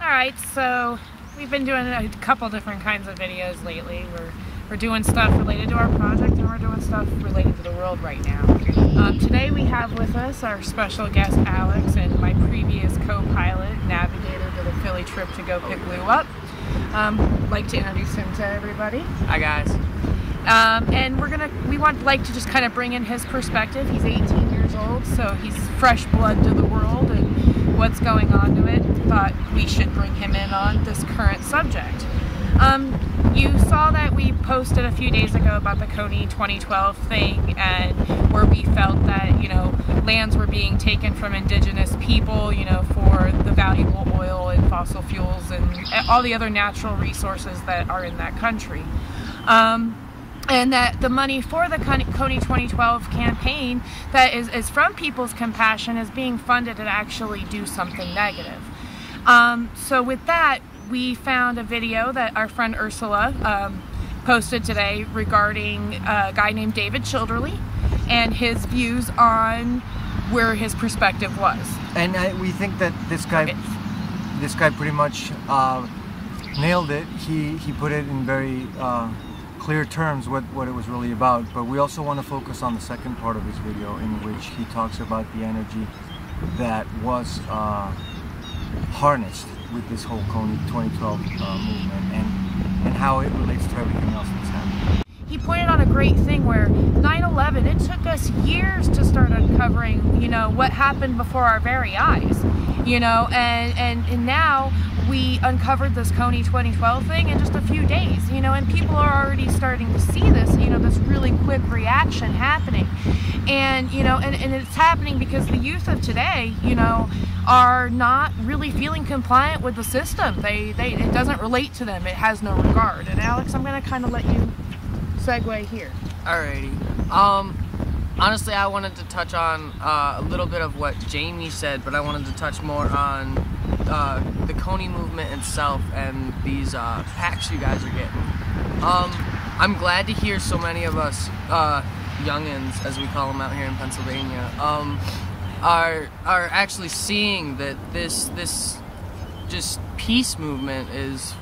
Alright, so we've been doing a couple different kinds of videos lately. We're doing stuff related to our project, and we're doing stuff related to the world right now. Today we have with us our special guest Alex and my previous co-pilot, navigator to the Philly trip to go pick Lou up. I'd like to introduce him to everybody. Hi guys. And we like to just kind of bring in his perspective. He's 18 years old, so he's fresh blood to the world and what's going on to it. Thought we should bring him in on this current subject. You saw that we posted a few days ago about the KONY 2012 thing, and where we felt that, lands were being taken from indigenous people, for the valuable oil and fossil fuels and all the other natural resources that are in that country. And that the money for the KONY 2012 campaign that is from people's compassion is being funded to actually do something negative. So with that, we found a video that our friend Ursula posted today regarding a guy named David Childerley and his views on where his perspective was. And we think that this guy pretty much nailed it. He put it in very clear terms what it was really about. But we also want to focus on the second part of his video, in which he talks about the energy that was harnessed with this whole KONY 2012 movement and how it relates to everything else that's happening. He pointed out a great thing where 9/11, it took us years to start uncovering, what happened before our very eyes, and now we uncovered this KONY 2012 thing in just a few days, and people are already starting to see this, this really quick reaction happening. And, and it's happening because the youth of today, are not really feeling compliant with the system. It doesn't relate to them. It has no regard. And Alex, I'm going to kind of let you segue here. Alrighty. Honestly, I wanted to touch on a little bit of what Jamie said, but I wanted to touch more on the KONY movement itself and these packs you guys are getting. I'm glad to hear so many of us youngins, as we call them out here in Pennsylvania, are actually seeing that this just peace movement is,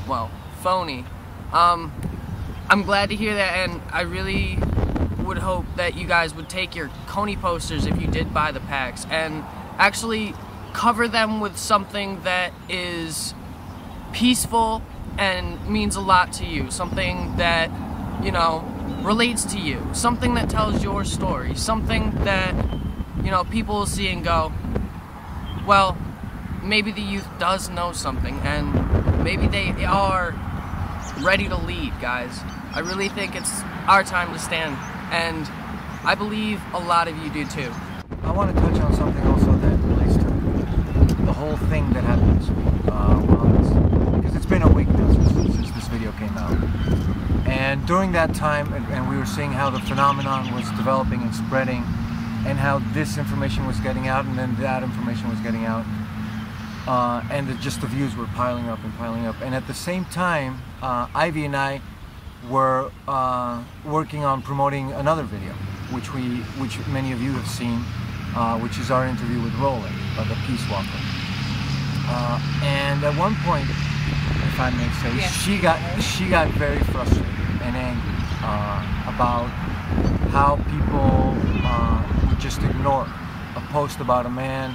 well, phony. I'm glad to hear that, and I really would hope that you guys would take your KONY posters, if you did buy the packs, and actually cover them with something that is peaceful and means a lot to you, something that, relates to you, something that tells your story, something that, people will see and go, well, maybe the youth does know something, and maybe they are ready to lead, guys. I really think it's our time to stand, and I believe a lot of you do too. I want to touch on something also that relates to the whole thing that happened this week, because it's been a week now since this video came out. And during that time, and we were seeing how the phenomenon was developing and spreading, and how this information was getting out, and then that information was getting out, and just the views were piling up and piling up. And at the same time, Ivy and I were working on promoting another video, which many of you have seen, which is our interview with Roland, the Peace Walker. And at one point, if I may say, yes, she got very frustrated and angry about how people would just ignore a post about a man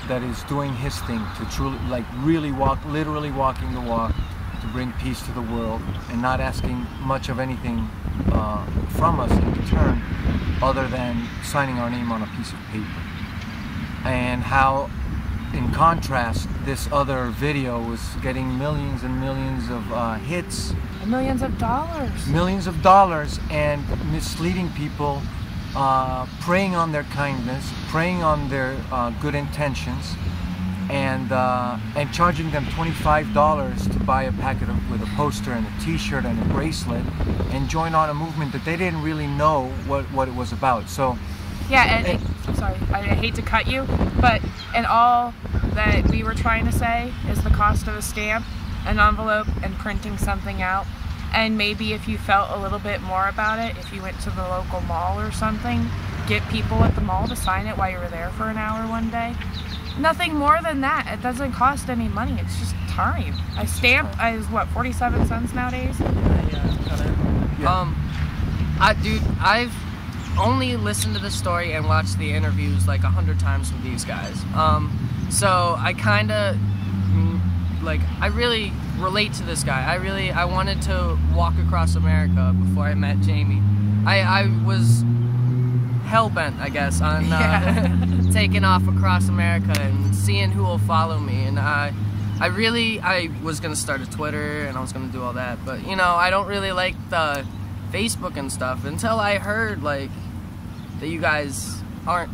that is doing his thing to truly, literally walking the walk to bring peace to the world, and not asking much of anything from us in return other than signing our name on a piece of paper. And how, in contrast, this other video was getting millions and millions of hits. Millions of dollars. Millions of dollars, and misleading people, preying on their kindness, preying on their good intentions, and charging them $25 to buy a packet with a poster and a t-shirt and a bracelet, and join on a movement that they didn't really know what it was about. So yeah, and I'm sorry, I hate to cut you, but and all that we were trying to say is the cost of a stamp, an envelope, and printing something out. And maybe if you felt a little bit more about it, if you went to the local mall or something, get people at the mall to sign it while you were there for an hour one day. Nothing more than that. It doesn't cost any money. It's just time. I stamp is what, 47 cents nowadays? Dude, I've only listened to the story and watched the interviews like 100 times with these guys. So I kind of I really relate to this guy. I wanted to walk across America before I met Jamie. I was hell-bent, I guess, on taking off across America and seeing who will follow me. And I was gonna start a Twitter and I was gonna do all that, but you know, I don't really like the Facebook and stuff until I heard that you guys aren't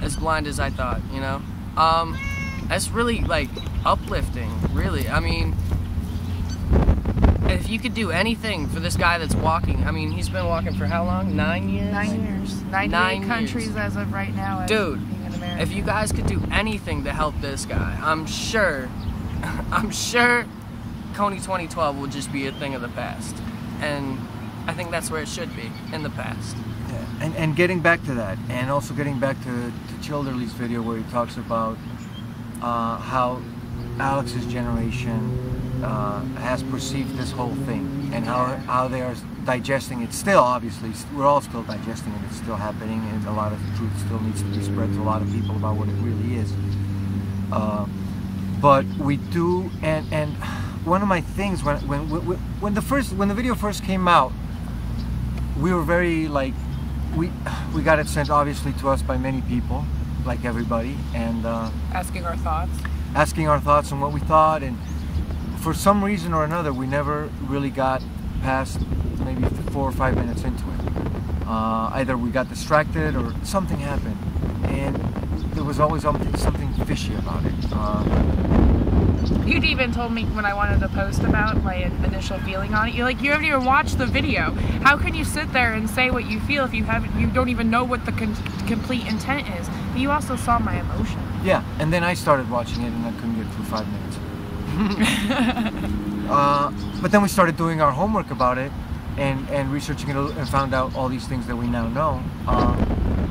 as blind as I thought, you know. That's really uplifting, really. I mean, if you could do anything for this guy that's walking, I mean, he's been walking for how long? 9 years? 9 years. 98 countries as of right now. Dude, if you guys could do anything to help this guy, I'm sure KONY 2012 will just be a thing of the past. And I think that's where it should be, in the past. Yeah. And getting back to that, and also getting back to Childerley's video where he talks about how Alex's generation has perceived this whole thing, and how they are digesting it still. Obviously, we're all still digesting it. It's still happening, and a lot of truth still needs to be spread to a lot of people about what it really is. But we do, and one of my things when the video first came out, we were very we got it sent obviously to us by many people, like everybody, and asking our thoughts on what we thought, and for some reason or another we never really got past maybe 4 or 5 minutes into it. Either we got distracted or something happened, and there was always something fishy about it. You'd even told me when I wanted to post about my initial feeling on it, you're like, you haven't even watched the video. How can you sit there and say what you feel if you don't even know what the complete intent is? But you also saw my emotion. Yeah, and then I started watching it and I couldn't get through 5 minutes. But then we started doing our homework about it and researching it and found out all these things that we now know.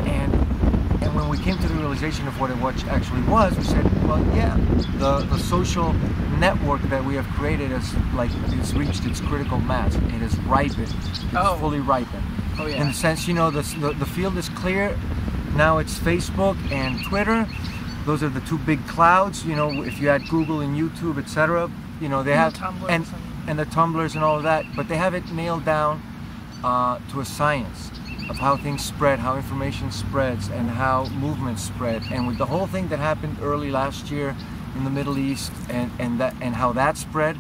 And when we came to the realization of what it actually was, we said, well, yeah, the social network that we have created has reached its critical mass. It has ripened. It's fully ripened. Oh, yeah. In the sense, you know, the field is clear. Now it's Facebook and Twitter. Those are the two big clouds. You know, if you add Google and YouTube, etc., you know, they have and the Tumblrs and all of that, but they have it nailed down to a science of how things spread, how information spreads, and how movements spread. And with the whole thing that happened early last year in the Middle East and how that spread,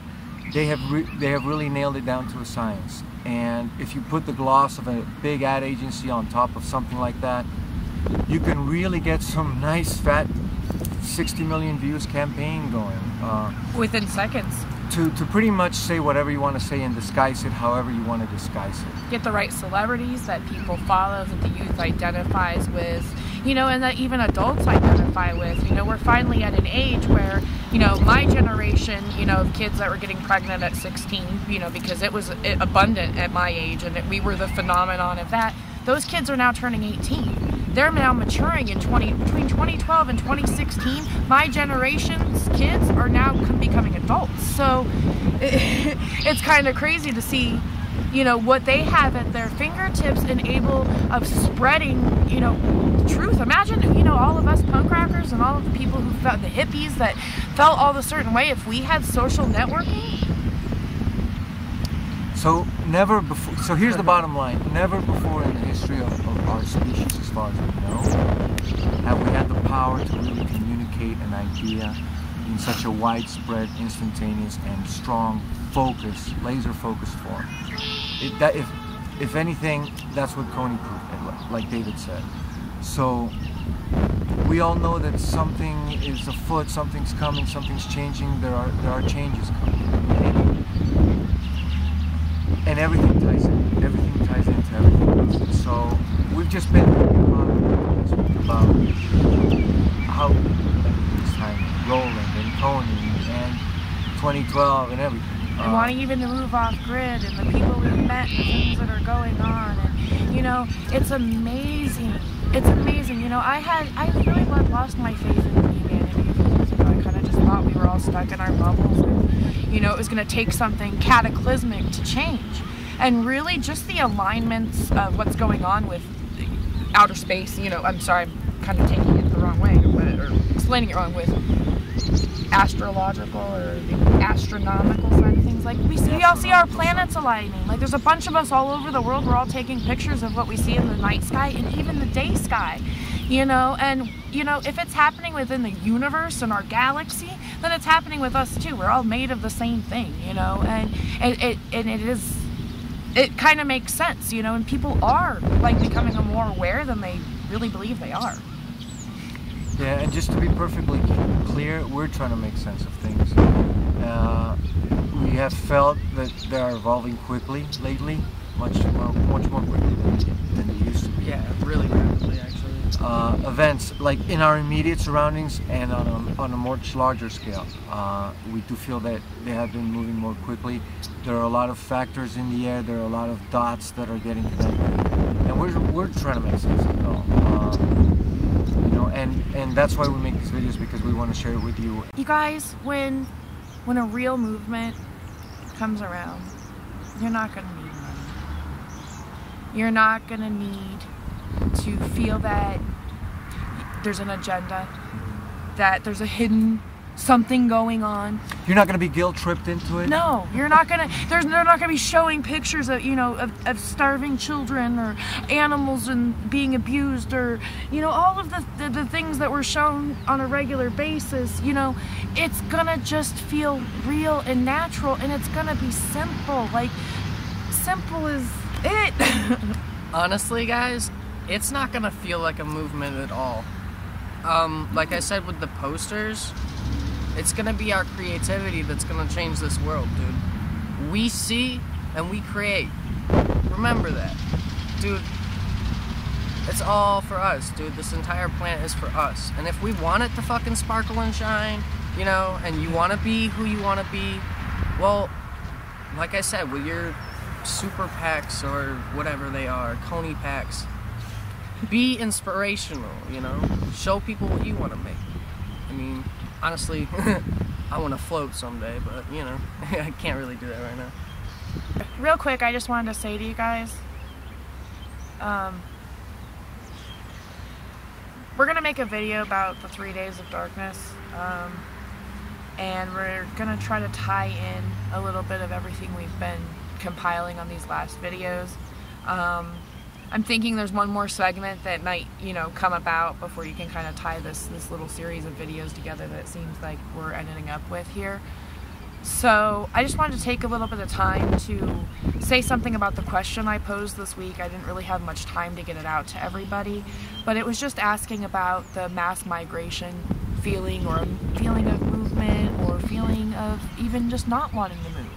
they have really nailed it down to a science. And if you put the gloss of a big ad agency on top of something like that, you can really get some nice fat 60 million views campaign going. Within seconds. To pretty much say whatever you want to say and disguise it however you want to disguise it. Get the right celebrities that people follow, that the youth identifies with, you know, and that even adults identify with. You know, we're finally at an age where, you know, my generation, you know, of kids that were getting pregnant at 16, you know, because it was abundant at my age and we were the phenomenon of that. Those kids are now turning 18. They're now maturing in between 2012 and 2016. My generation's kids are now becoming adults. So it's kind of crazy to see, you know, what they have at their fingertips and able of spreading, you know, truth. Imagine, you know, all of us punk rockers and all of the people who felt, the hippies that felt all the certain way, if we had social networking. So never before. So here's the bottom line: never before in the history of our species, as far as we know, have we had the power to really communicate an idea in such a widespread, instantaneous, and strong focus, laser-focused form. If anything, that's what KONY proved, like David said. So we all know that something is afoot, something's coming, something's changing. There are changes coming. And everything ties in. Everything ties into everything. So we've just been talking about how this time Roland and KONY and 2012 and everything. And wanting even to move off grid and the people we've met and the things that are going on, and you know, it's amazing. It's amazing. You know, I really lost my faith in humanity all stuck in our bubbles, and, you know, it was going to take something cataclysmic to change. And really just the alignments of what's going on with outer space, you know, I'm sorry, I'm kind of taking it the wrong way, or explaining it wrong, with astrological or the astronomical side of things. Like we all see our planets aligning. Like there's a bunch of us all over the world. We're all taking pictures of what we see in the night sky and even the day sky, you know. And you know, if it's happening within the universe and our galaxy, then it's happening with us too. We're all made of the same thing, you know. And it kind of makes sense, you know. And people are like becoming more aware than they really believe they are. Yeah, and just to be perfectly clear, we're trying to make sense of things. We have felt that they are evolving quickly lately, much more quickly than they used to be. Yeah, really rapidly, actually. Events like in our immediate surroundings and on a much larger scale, we do feel that they have been moving more quickly. There are a lot of factors in the air. There are a lot of dots that are getting connected, and we're trying to make sense of it all. You know, and that's why we make these videos, because we want to share it with you. You guys, when a real movement comes around, you're not going to need money. You're not going to need to feel that there's an agenda, that there's a hidden something going on. You're not going to be guilt-tripped into it. No, you're not going to. They're not going to be showing pictures of, you know, of starving children or animals and being abused, or, you know, all of the things that were shown on a regular basis. You know, it's going to just feel real and natural, and it's going to be simple. Like, simple is it. Honestly, guys, it's not going to feel like a movement at all. Like I said with the posters, it's gonna be our creativity that's gonna change this world, dude. We see and we create. Remember that. Dude, it's all for us, dude. This entire planet is for us. And if we want it to fucking sparkle and shine, you know, and you wanna be who you wanna be, well, like I said, with your super packs or whatever they are, KONY packs, be inspirational, you know? Show people what you want to make. I mean, honestly, I want to float someday, but, you know, I can't really do that right now. Real quick, I just wanted to say to you guys, we're going to make a video about the 3 days of darkness, and we're going to try to tie in a little bit of everything we've been compiling on these last videos. I'm thinking there's one more segment that might, you know, come about before you can kind of tie this little series of videos together that it seems like we're ending up with here. So I just wanted to take a little bit of time to say something about the question I posed this week. I didn't really have much time to get it out to everybody, but it was just asking about the mass migration feeling, or feeling of movement, or feeling of even just not wanting to move.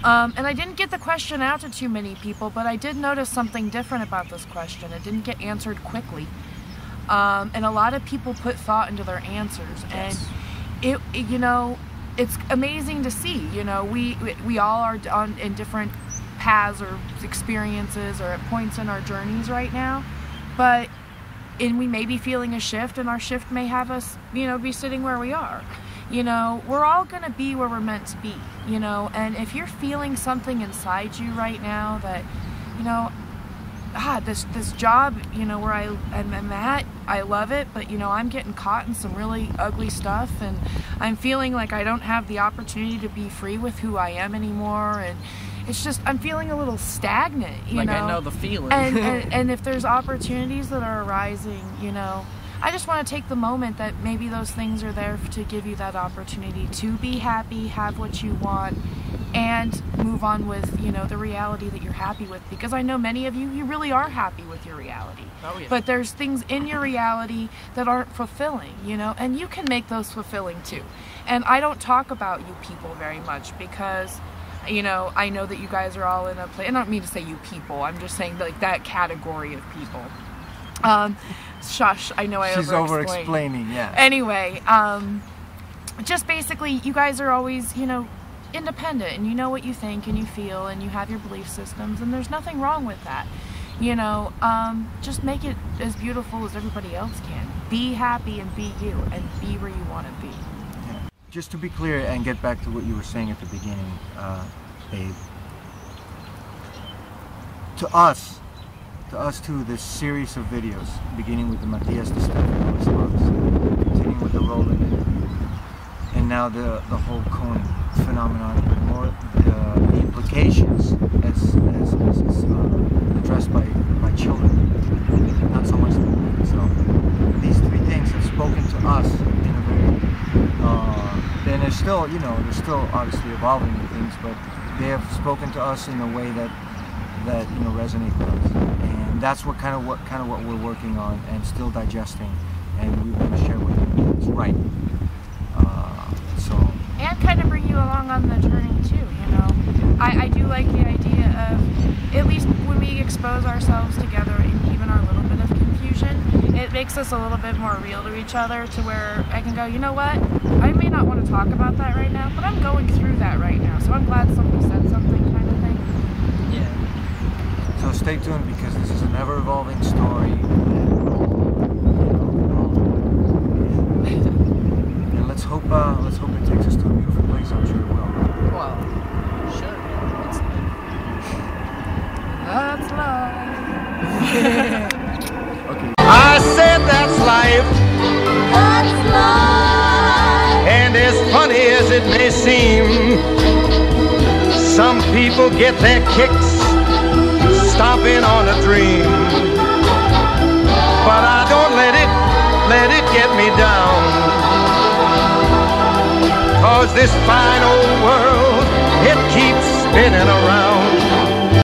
And I didn't get the question out to too many people, but I did notice something different about this question. It didn't get answered quickly. And a lot of people put thought into their answers. Yes. And you know, it's amazing to see. You know, we all are in different paths or experiences or at points in our journeys right now. And we may be feeling a shift, and our shift may have us, you know, be sitting where we are. You know, we're all going to be where we're meant to be, you know, and if you're feeling something inside you right now that, you know, this job, you know, where I'm at, I love it, but, you know, I'm getting caught in some really ugly stuff, and I'm feeling like I don't have the opportunity to be free with who I am anymore, and it's just, I'm feeling a little stagnant, you know. I know the feeling. and if there's opportunities that are arising, you know, I just want to take the moment that maybe those things are there to give you that opportunity to be happy, have what you want, and move on with, you know, the reality that you're happy with. Because I know many of you really are happy with your reality. Oh, yeah. But there's things in your reality that aren't fulfilling, you know, and you can make those fulfilling too. And I don't talk about you people very much because, you know, I know that you guys are all in a place, I don't mean to say you people, I'm just saying like that category of people. Shush, I know She's over-explaining, yeah. Anyway, just basically, you guys are always, you know, independent, and you know what you think and you feel, and you have your belief systems, and there's nothing wrong with that. You know, just make it as beautiful as everybody else can. Be happy and be you, and be where you want to be. Yeah. just to be clear and get back to what you were saying at the beginning, Babe. To us too, this series of videos, beginning with the Matias de Stefano response, continuing with the Roland interview, and now the whole KONY phenomenon, but more the implications as addressed by children, not so much the movie. So these three things have spoken to us in a very, and they're still, they're still obviously evolving in things, but they have spoken to us in a way that resonate with us, and that's what we're working on and still digesting, and we want to share with you. It's right. And kind of bring you along on the journey too. I do like the idea of, at least when we expose ourselves together in even our little bit of confusion, it makes us a little bit more real to each other, to where I can go, you know what, I may not want to talk about that right now, but I'm going through that right now, so I'm glad somebody said something, kind of thing. Yeah. So stay tuned, because this is an ever-evolving story. And let's hope it takes us to a beautiful place. I'm sure it will. Well, sure. That's life. Okay. I said that's life. That's life. And as funny as it may seem, some people get their kicks stomping on a dream. But I don't let it get me down. 'Cause this fine old world, it keeps spinning around.